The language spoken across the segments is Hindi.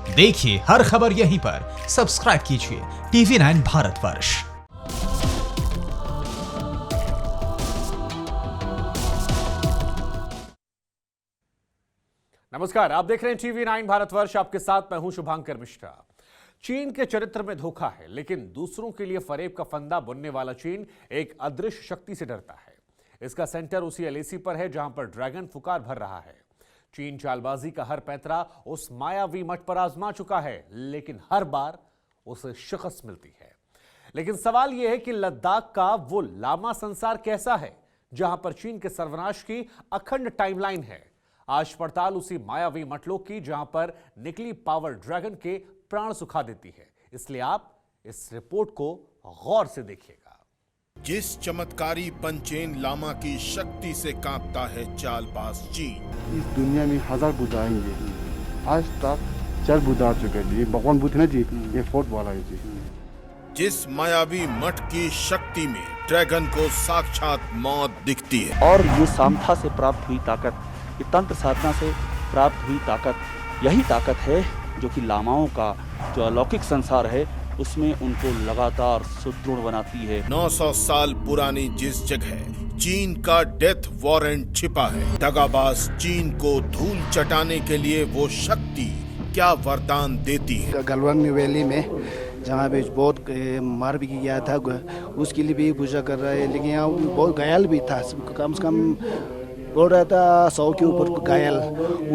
देखिए हर खबर यहीं पर। सब्सक्राइब कीजिए TV9 भारतवर्ष। नमस्कार, आप देख रहे हैं TV9 भारतवर्ष। आपके साथ मैं हूं शुभांकर मिश्रा। चीन के चरित्र में धोखा है, लेकिन दूसरों के लिए फरेब का फंदा बुनने वाला चीन एक अदृश्य शक्ति से डरता है। इसका सेंटर उसी LAC पर है जहां पर ड्रैगन फुकार भर रहा है। चीन चालबाजी का हर पैंतरा उस मायावी मठ पर आजमा चुका है, लेकिन हर बार उसे शिकस्त मिलती है। लेकिन सवाल यह है कि लद्दाख का वो लामा संसार कैसा है जहां पर चीन के सर्वनाश की अखंड टाइमलाइन है। आज पड़ताल उसी मायावी मटलोक की जहां पर निकली पावर ड्रैगन के प्राण सुखा देती है। इसलिए आप इस रिपोर्ट को गौर से देखिएगा। जिस चमत्कारी पंचेन लामा की शक्ति से कांपता है चालबाज चीन। इस दुनिया में 1000 बुद्ध आएंगे, आज तक 4 बुद्ध आ चुके हैं। ये भगवान बुद्ध ना जी, ये 4th वाला है जी। जिस मायावी मठ की शक्ति में ड्रैगन को साक्षात मौत दिखती है। और ये सामथा से प्राप्त हुई ताकत, ये तंत्र साधना से प्राप्त हुई ताकत, यही ताकत है जो कि लामाओं का जो अलौकिक संसार है उसमें उनको लगातार सुदृढ़ बनाती है। 900 साल पुरानी जिस जगह चीन का डेथ वारंट छिपा है, दगाबाज चीन को धूल चटाने के लिए वो शक्ति क्या वरदान देती है। गलवान वैली में जहाँ पे बहुत मार भी गया था, उसके लिए भी पूजा कर रहा है। लेकिन यहाँ बहुत घायल भी था, कम से कम बोल रहा था 100 के ऊपर घायल,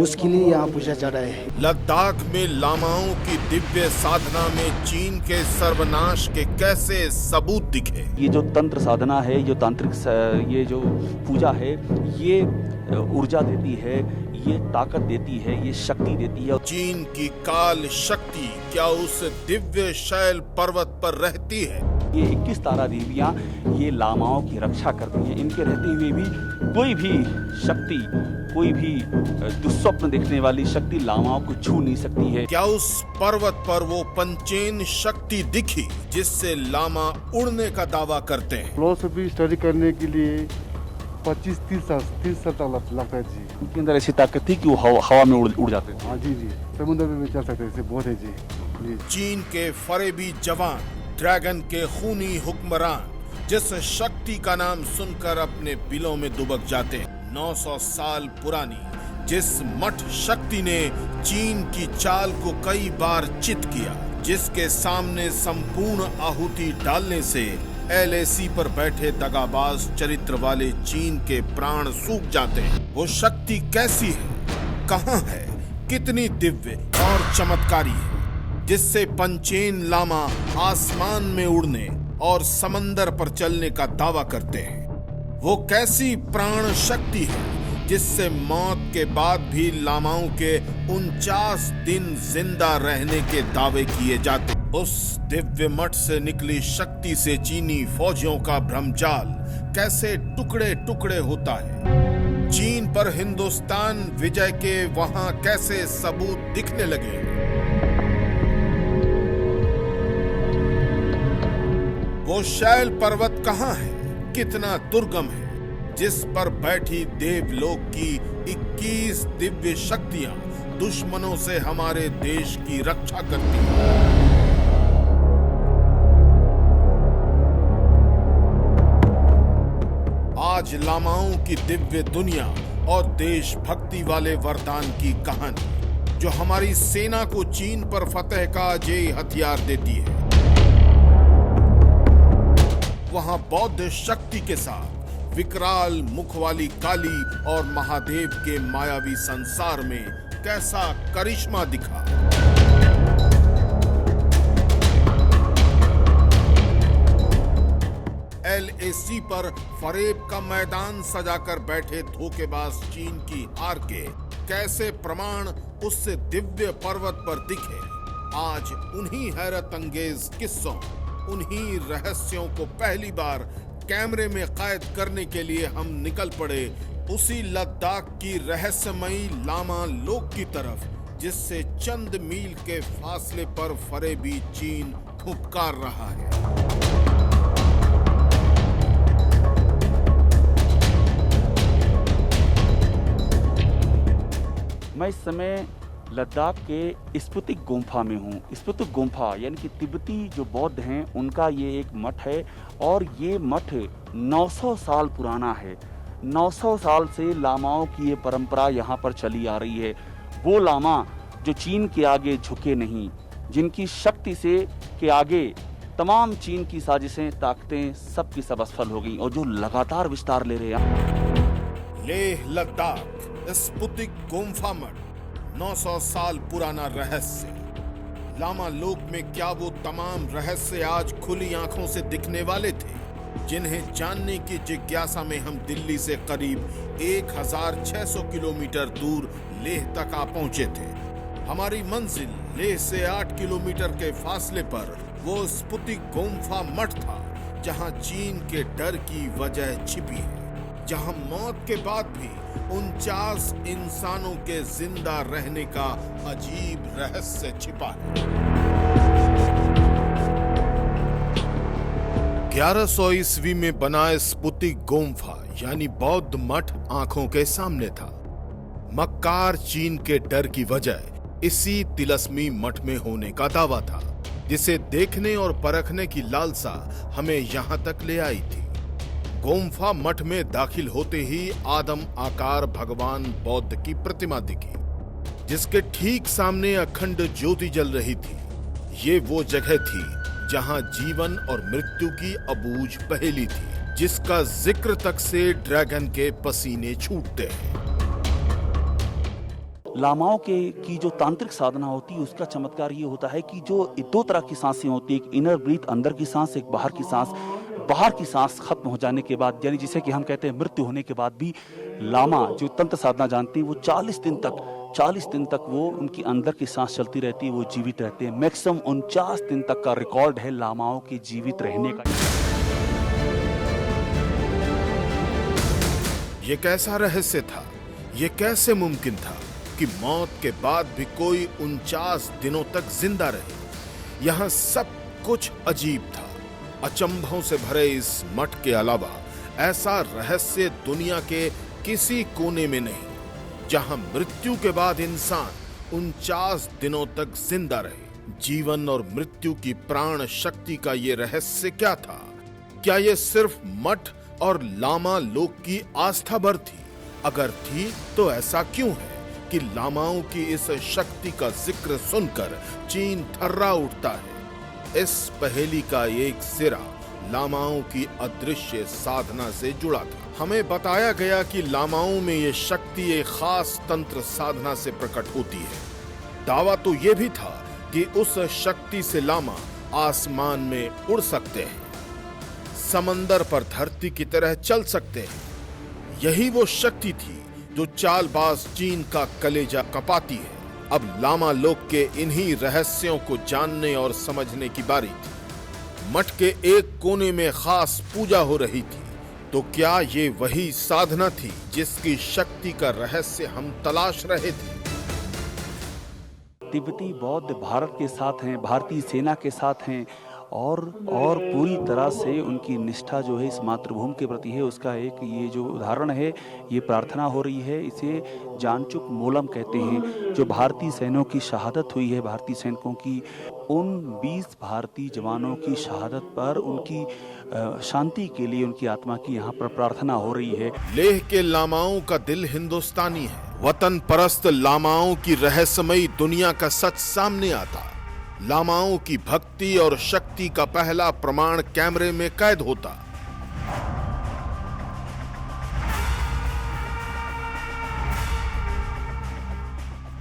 उसके लिए यहाँ पूजा चढ़ा रहा है। लद्दाख में लामाओं की दिव्य साधना में चीन के सर्वनाश के कैसे सबूत दिखे। ये जो तंत्र साधना है, जो तांत्रिक ये जो पूजा है, ये ऊर्जा देती है, ये ताकत देती है, ये शक्ति देती है। चीन की काल शक्ति क्या उस दिव्य शैल पर्वत पर रहती है। ये 21 तारा देवियां ये लामाओं की रक्षा करती हैं। इनके रहते हुए भी कोई भी शक्ति, कोई भी दुस्वप्न देखने वाली शक्ति लामाओं को छू नहीं सकती है। क्या उस पर्वत पर वो पंचेन शक्ति दिखी जिससे लामा उड़ने का दावा करते हैं। फिलोसफी स्टडी करने के लिए 25-30 साल लगता है जी। उनके अंदर ऐसी ताकत थी कि वो हवा में उड़ जाते थे। हाँ जी, समुद्र में भी चल सकते हैं, बहुत है जी। चीन के फरेबी जवान, ड्रैगन के खूनी हुक्मरान जिस शक्ति का नाम सुनकर अपने बिलों में दुबक जाते हैं। 900 साल पुरानी जिस मठ शक्ति ने चीन की चाल को कई बार चित किया, जिसके सामने संपूर्ण आहुति डालने से LAC पर बैठे दगाबाज चरित्र वाले चीन के प्राण सूख जाते हैं। वो शक्ति कैसी है, कहां है, कितनी दिव्य और चमत्कारी है, जिससे पंचेन लामा आसमान में उड़ने और समंदर पर चलने का दावा करते हैं। वो कैसी प्राण शक्ति है जिससे मौत के बाद भी लामाओं के 49 दिन जिंदा रहने के दावे किए जाते। उस दिव्य मठ से निकली शक्ति से चीनी फौजियों का भ्रमजाल कैसे टुकड़े टुकड़े होता है। चीन पर हिंदुस्तान विजय के वहां कैसे सबूत दिखने लगे। वो शैल पर्वत कहां है, कितना दुर्गम है, जिस पर बैठी देवलोक की 21 दिव्य शक्तियां दुश्मनों से हमारे देश की रक्षा करती हैं। आज लामाओं की दिव्य दुनिया और देशभक्ति वाले वरदान की कहानी जो हमारी सेना को चीन पर फतेह का अजेय हथियार देती है। वहां बौद्ध शक्ति के साथ विकराल मुख वाली काली और महादेव के मायावी संसार में कैसा करिश्मा दिखा। LAC पर फरेब का मैदान सजाकर बैठे धोखेबाज चीन की हार के कैसे प्रमाण उस दिव्य पर्वत पर दिखे। आज उन्हीं हैरत अंगेज किस्सों, उन्हीं रहस्यों को पहली बार कैमरे में कैद करने के लिए हम निकल पड़े उसी लद्दाख की रहस्यमयी लामा लोक की तरफ, जिससे चंद मील के फासले पर फरेबी चीन फुफकार रहा है। मैं इस समय लद्दाख के स्पुतिक गुम्फा में हूँ। स्पुतिक गुम्फा यानी कि तिब्बती जो बौद्ध हैं उनका ये एक मठ है और ये मठ 900 साल पुराना है। 900 साल से लामाओं की ये परंपरा यहाँ पर चली आ रही है। वो लामा जो चीन के आगे झुके नहीं, जिनकी शक्ति से के आगे तमाम चीन की साजिशें, ताकतें सब की सब असफल हो गई और जो लगातार विस्तार ले रहे हैं। लेह लद्दाख स्पुतिक गुम्फा मठ 900 साल पुराना रहस्य। लामा लोक में क्या वो तमाम रहस्य आज खुली आंखों से दिखने वाले थे, जिन्हें जानने की जिज्ञासा में हम दिल्ली से करीब 1600 किलोमीटर दूर लेह तक आ पहुंचे थे। हमारी मंजिल लेह से 8 किलोमीटर के फासले पर वो स्पुतिक गुम्फा मठ था, जहां चीन के डर की वजह छिपी है, जहां मौत के बाद भी 49 इंसानों के जिंदा रहने का अजीब रहस्य छिपा है। 1100 ईस्वी में बना स्पुतिक गुम्फा यानी बौद्ध मठ आंखों के सामने था। मक्कार चीन के डर की वजह इसी तिलस्मी मठ में होने का दावा था, जिसे देखने और परखने की लालसा हमें यहां तक ले आई थी। गुम्फा मठ में दाखिल होते ही आदम आकार भगवान बौद्ध की प्रतिमा दिखी, जिसके ठीक सामने अखंड ज्योति जल रही थी। ये वो जगह थी जहां जीवन और मृत्यु की अबूझ पहेली थी, जिसका जिक्र तक से ड्रैगन के पसीने छूटते हैं। लामाओं की जो तांत्रिक साधना होती है उसका चमत्कार ये होता है कि जो दो तरह की सांसें होती है, एक इनर ब्रीथ अंदर की सांस, एक बाहर की सांस। बाहर की सांस खत्म हो जाने के बाद, यानी जिसे कि हम कहते हैं मृत्यु होने के बाद भी लामा जो तंत्र साधना जानती है वो 40 दिन तक वो उनकी अंदर की सांस चलती रहती है, वो जीवित रहते हैं। मैक्सिमम 49 दिन तक का रिकॉर्ड है लामाओं के जीवित रहने का। ये कैसा रहस्य था? ये कैसे मुमकिन था कि मौत के बाद भी कोई 49 दिनों तक जिंदा रहे? यहाँ सब कुछ अजीब था। अचंभों से भरे इस मठ के अलावा ऐसा रहस्य दुनिया के किसी कोने में नहीं, जहां मृत्यु के बाद इंसान 49 दिनों तक जिंदा रहे। जीवन और मृत्यु की प्राण शक्ति का ये रहस्य क्या था? क्या ये सिर्फ मठ और लामा लोक की आस्था भर थी? अगर थी तो ऐसा क्यों है कि लामाओं की इस शक्ति का जिक्र सुनकर चीन थर्रा उठता है? इस पहेली का एक सिरा लामाओं की अदृश्य साधना से जुड़ा था। हमें बताया गया कि लामाओं में ये शक्ति एक खास तंत्र साधना से प्रकट होती है। दावा तो ये भी था कि उस शक्ति से लामा आसमान में उड़ सकते हैं, समंदर पर धरती की तरह चल सकते हैं। यही वो शक्ति थी जो चालबाज चीन का कलेजा कपाती है। अब लामा लोक के इन्हीं रहस्यों को जानने और समझने की बारी थी। मठ के एक कोने में खास पूजा हो रही थी, तो क्या ये वही साधना थी जिसकी शक्ति का रहस्य हम तलाश रहे थे? तिब्बती बौद्ध भारत के साथ हैं, भारतीय सेना के साथ हैं और पूरी तरह से उनकी निष्ठा जो है इस मातृभूमि के प्रति है। उसका एक ये जो उदाहरण है, ये प्रार्थना हो रही है, इसे जानचुक मोलम कहते हैं। जो भारतीय सैनिकों की शहादत हुई है, भारतीय सैनिकों की, उन 20 भारतीय जवानों की शहादत पर उनकी शांति के लिए, उनकी आत्मा की यहाँ पर प्रार्थना हो रही है। लेह के लामाओं का दिल हिंदुस्तानी है। वतन परस्त लामाओं की रहस्यमयी दुनिया का सच सामने आता। लामाओं की भक्ति और शक्ति का पहला प्रमाण कैमरे में कैद होता।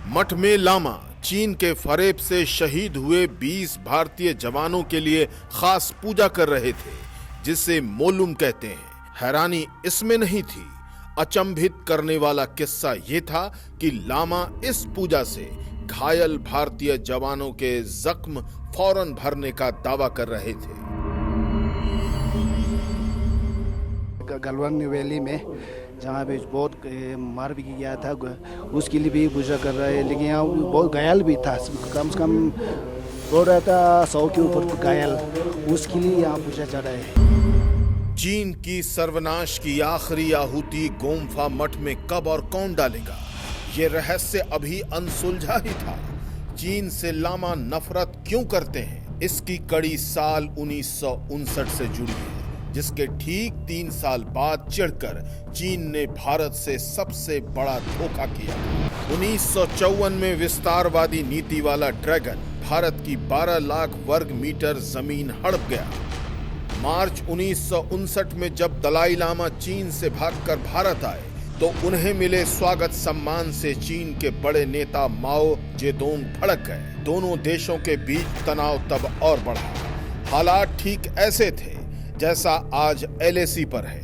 मठ में लामा चीन के फरेब से शहीद हुए 20 भारतीय जवानों के लिए खास पूजा कर रहे थे, जिसे मोलुम कहते हैं। हैरानी इसमें नहीं थी, अचंभित करने वाला किस्सा यह था कि लामा इस पूजा से घायल भारतीय जवानों के जख्म फौरन भरने का दावा कर रहे थे। गलवान वैली में जहाँ पे बहुत मार भी गया था, उसके लिए भी पूजा कर रहा है। लेकिन यहाँ बहुत घायल भी था, कम से कम बोल रहा था 100 के ऊपर घायल, उसके लिए यहाँ पूजा चल रहा है। चीन की सर्वनाश की आखिरी आहुति गुम्फा मठ में कब और कौन डालेगा, ये रहस्य अभी अनसुलझा ही था। चीन से लामा नफरत क्यों करते हैं, इसकी कड़ी साल 1959 से जुड़ी है, जिसके ठीक 3 साल बाद चिढ़कर चीन ने भारत से सबसे बड़ा धोखा किया। 1954 में विस्तारवादी नीति वाला ड्रैगन भारत की 12 लाख वर्ग मीटर जमीन हड़प गया। मार्च 1959 में जब दलाई लामा चीन से भागकर भारत आए तो उन्हें मिले स्वागत सम्मान से चीन के बड़े नेता माओ जेडोंग भड़क गए। दोनों देशों के बीच तनाव तब और बढ़ा। हालात ठीक ऐसे थे जैसा आज LAC पर है।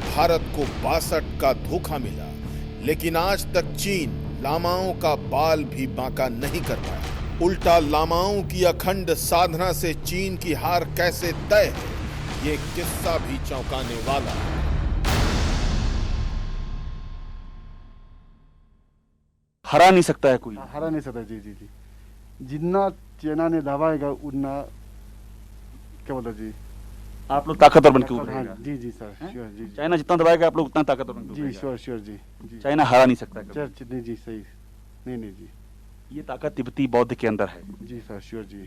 भारत को 62 का धोखा मिला, लेकिन आज तक चीन लामाओं का बाल भी बांका नहीं कर पाया। उल्टा लामाओं की अखंड साधना से चीन की हार कैसे तय है, ये किस्सा भी चौंकाने वाला है। हरा नहीं सकता है कोई। हरा नहीं सकता। जी जी जी, जितना चाइना ने दबाएगा उतना क्या बोलते जी, आप लोग ताकतवर बन के हाँ, उभरेगा। जी जी सर, श्योर जी जी। चाइना जितना दबाएगा आप लोग उतना ताकतवर बन के जी उभरेगा। श्योर श्योर जी जी। चाइना हरा नहीं सकता कभी। चर्च नहीं जी, सही नहीं नहीं जी। ये ताकत तिब्बती बौद्ध के अंदर है। जी सर, श्योर जी।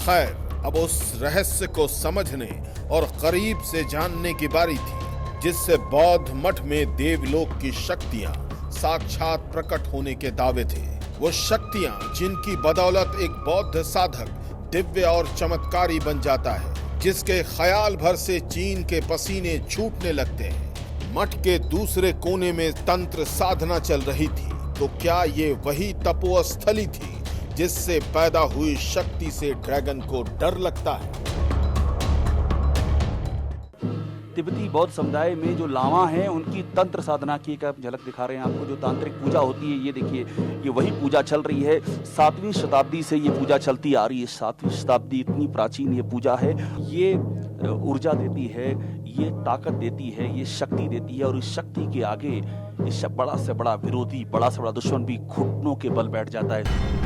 खैर, अब उस रहस्य को समझने और करीब से जानने की बारी थी, जिससे बौद्ध मठ में देवलोक की शक्तियां साक्षात प्रकट होने के दावे थे। वो शक्तियां जिनकी बदौलत एक बौद्ध साधक दिव्य और चमत्कारी बन जाता है, जिसके ख्याल भर से चीन के पसीने छूटने लगते हैं। मठ के दूसरे कोने में तंत्र साधना चल रही थी, तो क्या ये वही तपोस्थली थी जिससे पैदा हुई शक्ति से ड्रैगन को डर लगता है? तिब्बती बौद्ध समुदाय में जो लामा हैं उनकी तंत्र साधना की एक आप झलक दिखा रहे हैं आपको। जो तांत्रिक पूजा होती है, ये देखिए, ये वही पूजा चल रही है। 7वीं शताब्दी से ये पूजा चलती आ रही है। 7वीं शताब्दी इतनी प्राचीन ये पूजा है। ये ऊर्जा देती है, ये ताकत देती है, ये शक्ति देती है, और इस शक्ति के आगे इस बड़ा से बड़ा विरोधी, बड़ा से बड़ा दुश्मन भी घुटनों के बल बैठ जाता है।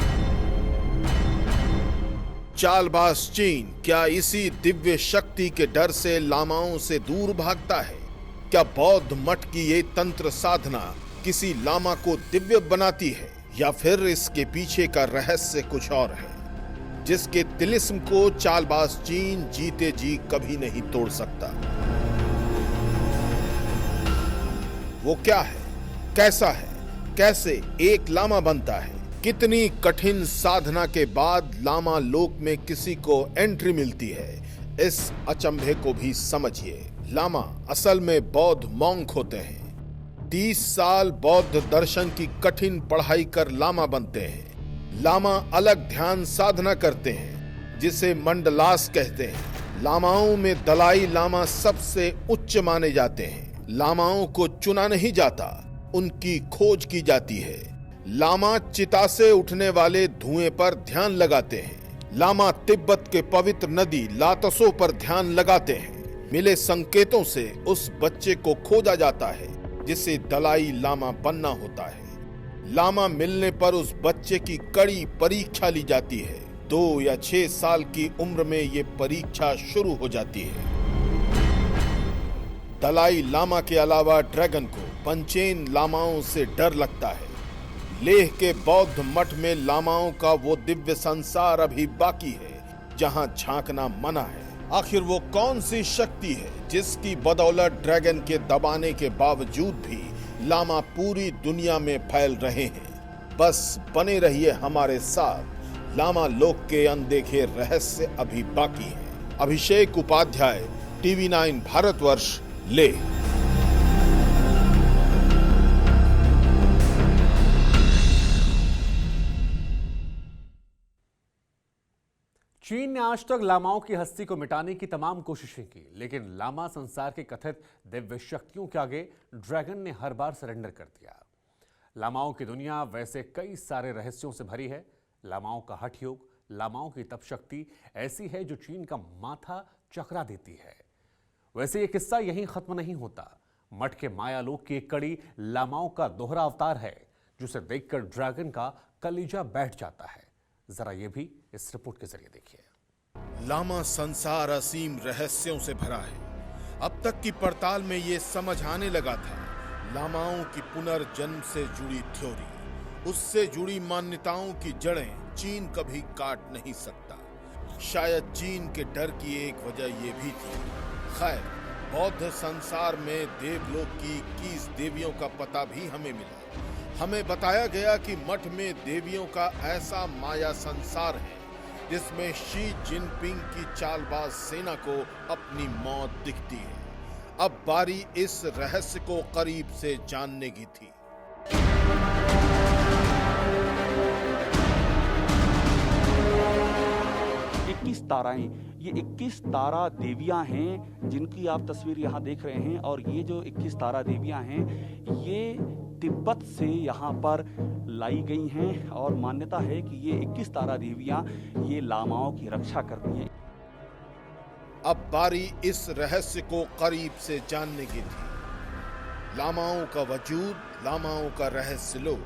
चालबाज चीन क्या इसी दिव्य शक्ति के डर से लामाओं से दूर भागता है? क्या बौद्ध मठ की ये तंत्र साधना किसी लामा को दिव्य बनाती है, या फिर इसके पीछे का रहस्य कुछ और है, जिसके तिलिस्म को चालबाज चीन जीते जी कभी नहीं तोड़ सकता? वो क्या है, कैसा है, कैसे एक लामा बनता है? कितनी कठिन साधना के बाद लामा लोक में किसी को एंट्री मिलती है? इस अचंभे को भी समझिए। लामा असल में बौद्ध मॉन्क होते हैं। 30 साल बौद्ध दर्शन की कठिन पढ़ाई कर लामा बनते हैं। लामा अलग ध्यान साधना करते हैं, जिसे मंडलास कहते हैं। लामाओं में दलाई लामा सबसे उच्च माने जाते हैं। लामाओं को चुना नहीं जाता, उनकी खोज की जाती है। लामा चिता से उठने वाले धुएं पर ध्यान लगाते हैं। लामा तिब्बत के पवित्र नदी लातसो पर ध्यान लगाते हैं। मिले संकेतों से उस बच्चे को खोजा जाता है जिसे दलाई लामा बनना होता है। लामा मिलने पर उस बच्चे की कड़ी परीक्षा ली जाती है। 2 या 6 साल की उम्र में ये परीक्षा शुरू हो जाती है। दलाई लामा के अलावा ड्रैगन को पंचेन लामाओं से डर लगता है। लेह के बौद्ध मठ में लामाओं का वो दिव्य संसार अभी बाकी है जहां झांकना मना है। आखिर वो कौन सी शक्ति है जिसकी बदौलत ड्रैगन के दबाने के बावजूद भी लामा पूरी दुनिया में फैल रहे हैं? बस बने रहिए हमारे साथ, लामा लोक के अनदेखे रहस्य अभी बाकी हैं। अभिषेक उपाध्याय, TV9 भारतवर्ष, लेह। चीन ने आज तक लामाओं की हस्ती को मिटाने की तमाम कोशिशें की, लेकिन लामा संसार के कथित दिव्य शक्तियों के आगे ड्रैगन ने हर बार सरेंडर कर दिया। लामाओं की दुनिया वैसे कई सारे रहस्यों से भरी है। लामाओं का हठ योग, लामाओं की तप शक्ति ऐसी है जो चीन का माथा चकरा देती है। वैसे ये किस्सा यहीं खत्म नहीं होता। मठ के मायालोक की एक कड़ी लामाओं का दोहरा अवतार है, जिसे देखकर ड्रैगन का कलीजा बैठ जाता है। जरा ये भी इस रिपोर्ट के जरिए देखिए। लामा संसार असीम रहस्यों से भरा है। अब तक की पड़ताल में ये समझ आने लगा था, लामाओं की पुनर्जन्म से जुड़ी थ्योरी, उससे जुड़ी मान्यताओं की जड़ें चीन कभी काट नहीं सकता। शायद चीन के डर की एक वजह ये भी थी। खैर, बौद्ध संसार में देवलोक की 21 देवियों का पता भी हमें मिला। हमें बताया गया कि मठ में देवियों का ऐसा माया संसार है जिसमें शी जिनपिंग की चालबाज सेना को अपनी मौत दिखती है। अब बारी इस रहस्य को करीब से जानने की थी। ताराएं, ये 21 तारा देवियां हैं जिनकी आप तस्वीर यहाँ देख रहे हैं। और ये जो 21 तारा देवियां हैं ये तिब्बत से यहाँ पर लाई गई हैं और मान्यता है कि ये 21 तारा देवियां ये लामाओं की रक्षा करती हैं। अब बारी इस रहस्य को करीब से जानने की थी। लामाओं का वजूद, लामाओं का रहस्य लोग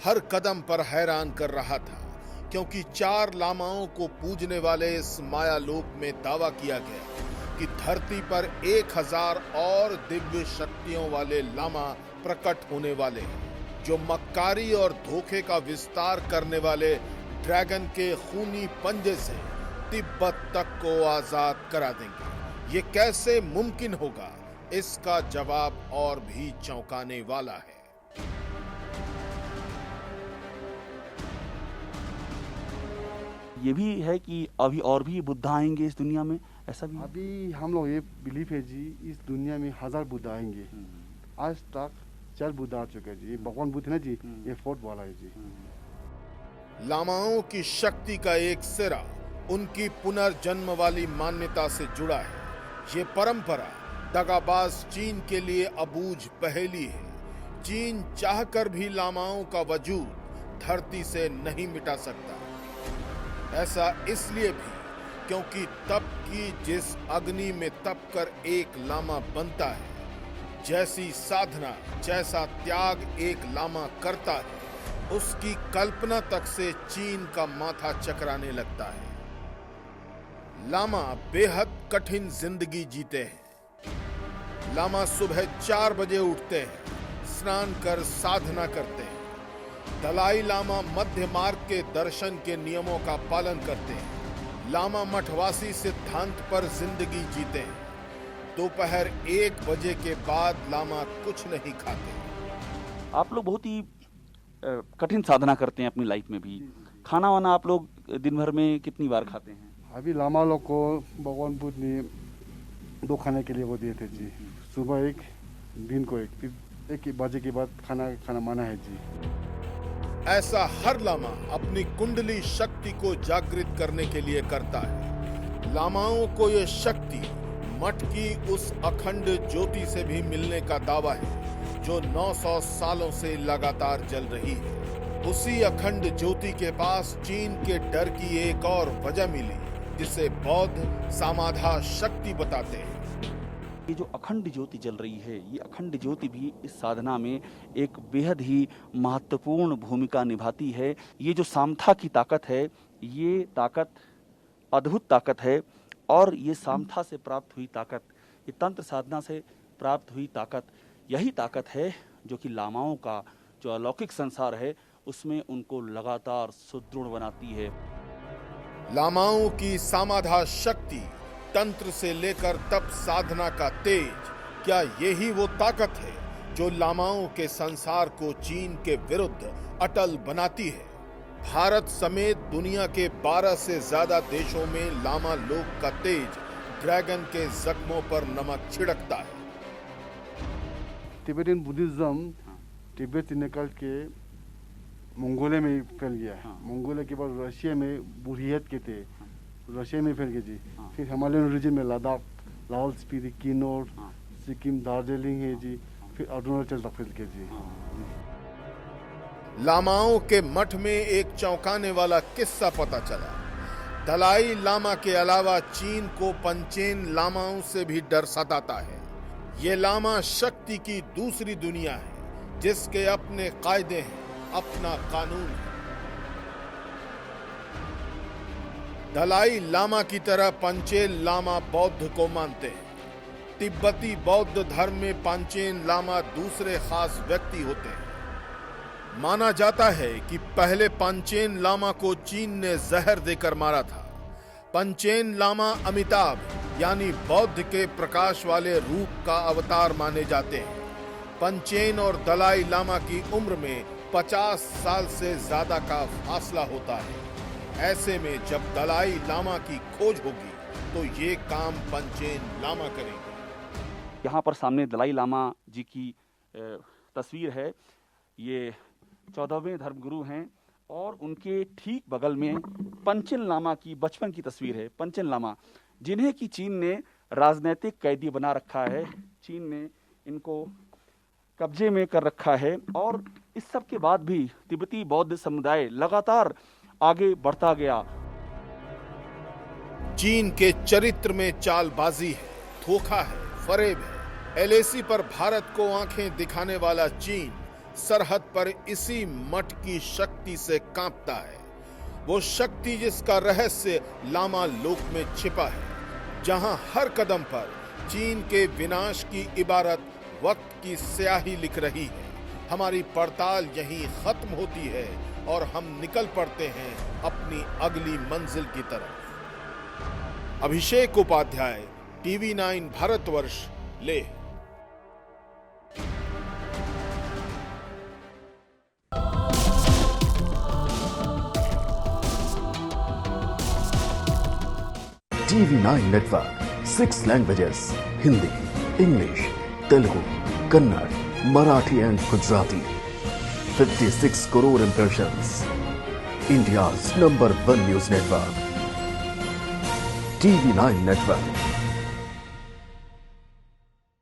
हर कदम पर हैरान कर रहा था, क्योंकि 4 लामाओं को पूजने वाले इस माया लोक में दावा किया गया कि धरती पर 1000 और दिव्य शक्तियों वाले लामा प्रकट होने वाले हैं, जो मक्कारी और धोखे का विस्तार करने वाले ड्रैगन के खूनी पंजे से तिब्बत तक को आजाद करा देंगे। ये कैसे मुमकिन होगा, इसका जवाब और भी चौंकाने वाला है। ये भी है कि अभी और भी बुद्ध आएंगे इस दुनिया में, ऐसा भी है? अभी हम लोग ये बिलीफ है जी, इस दुनिया में 1000 बुद्ध आएंगे। आज तक 4 बुद्ध आ चुके जी। भगवान बुद्ध ना जी, ये 4th वाला है जी। लामाओं की शक्ति का एक सिरा उनकी पुनर्जन्म वाली मान्यता से जुड़ा है। ये परंपरा दगाबाज चीन के लिए अबूझ पहेली है। चीन चाहकर भी लामाओं का वजूद धरती से नहीं मिटा सकता। ऐसा इसलिए भी क्योंकि तप की जिस अग्नि में तप कर एक लामा बनता है, जैसी साधना, जैसा त्याग एक लामा करता है, उसकी कल्पना तक से चीन का माथा चकराने लगता है। लामा बेहद कठिन जिंदगी जीते हैं। लामा सुबह 4 बजे उठते हैं, स्नान कर साधना करते हैं। दलाई लामा मध्य मार्ग के दर्शन के नियमों का पालन करते हैं। लामा मठवासी सिद्धांत पर जिंदगी जीते हैं। दोपहर 1 बजे के बाद लामा कुछ नहीं खाते। आप लोग बहुत ही कठिन साधना करते हैं अपनी लाइफ में भी। खाना वाना आप लोग दिन भर में कितनी बार खाते हैं? अभी लामा लोग को भगवान बुद्ध ने 2 खाने के लिए वो दिए थे जी। सुबह 1, दिन को 1, फिर 1 बजे के बाद खाना माना है जी। ऐसा हर लामा अपनी कुंडली शक्ति को जागृत करने के लिए करता है। लामाओं को यह शक्ति मठ की उस अखंड ज्योति से भी मिलने का दावा है जो 900 सालों से लगातार जल रही है। उसी अखंड ज्योति के पास चीन के डर की एक और वजह मिली, जिसे बौद्ध समाधा शक्ति बताते हैं। ये जो अखंड ज्योति जल रही है, ये अखंड ज्योति भी इस साधना में एक बेहद ही महत्वपूर्ण भूमिका निभाती है। ये जो सामथा की ताकत है, ये ताकत अद्भुत ताकत है। और ये सामथा से प्राप्त हुई ताकत, ये तंत्र साधना से प्राप्त हुई ताकत, यही ताकत है जो कि लामाओं का जो अलौकिक संसार है उसमें उनको लगातार सुदृढ़ बनाती है। लामाओं की समाधा शक्ति, तंत्र से लेकर तप साधना का तेज, क्या यही वो ताकत है जो लामाओं के संसार को चीन के विरुद्ध अटल बनाती है? भारत समेत दुनिया के 12 से ज्यादा देशों में लामा लोक का तेज ड्रैगन के जख्मों पर नमक छिड़कता है। तिब्बतियन बुद्धिज्म तिब्बत से निकल के मंगोलिया में फैल गया है। मंगोलिया के बाद रशिया में बुरहियत के थे, रशिया में फैल गए जी। फिर हिमालयन रीजन में लद्दाख, लाहौल स्पीति, किन्नौर, सिक्किम, दार्जिलिंग है जी। फिर अरुणाचल तक फैल गए जी। लामाओं के मठ में एक चौंकाने वाला किस्सा पता चला। दलाई लामा के अलावा चीन को पंचेन लामाओं से भी डर सताता है। ये लामा शक्ति की दूसरी दुनिया है, जिसके अपने कायदे हैं, अपना कानून है। दलाई लामा की तरह पंचेन लामा बौद्ध को मानते हैं। तिब्बती बौद्ध धर्म में पांचेन लामा दूसरे खास व्यक्ति होते हैं। माना जाता है कि पहले पांचेन लामा को चीन ने जहर देकर मारा था। पंचेन लामा अमिताभ यानी बौद्ध के प्रकाश वाले रूप का अवतार माने जाते हैं। पंचेन और दलाई लामा की उम्र में 50 साल से ज्यादा का फासला होता है। ऐसे में जब दलाई लामा की खोज होगी तो ये काम पंचेन लामा करेंगे। यहाँ पर सामने दलाई लामा जी की तस्वीर है। ये 14वें धर्मगुरु हैं और उनके ठीक बगल में पंचेन लामा की बचपन की तस्वीर है। पंचेन लामा जिन्हें कि चीन ने राजनीतिक कैदी बना रखा है, चीन ने इनको कब्जे में कर रखा है और इस सब के बाद भी तिब्बती बौद्ध समुदाय लगातार आगे बढ़ता गया। चीन के चरित्र में चालबाजी है, धोखा है, फरेब है। एलएसी पर भारत को आंखें दिखाने वाला चीन सरहद पर इसी मठ की शक्ति से कांपता है। वो शक्ति जिसका रहस्य लामा लोक में छिपा है, जहां हर कदम पर चीन के विनाश की इबारत वक्त की स्याही लिख रही है। हमारी पड़ताल यहीं खत्म होती है और हम निकल पड़ते हैं अपनी अगली मंजिल की तरफ। Abhishek Upadhyay, TV9 Bharatvarsh, Leh. TV9 network 6 languages Hindi, English, Telugu, Kannada, Marathi and Gujarati. 56 crore impressions. India's #1 news network. TV9 network.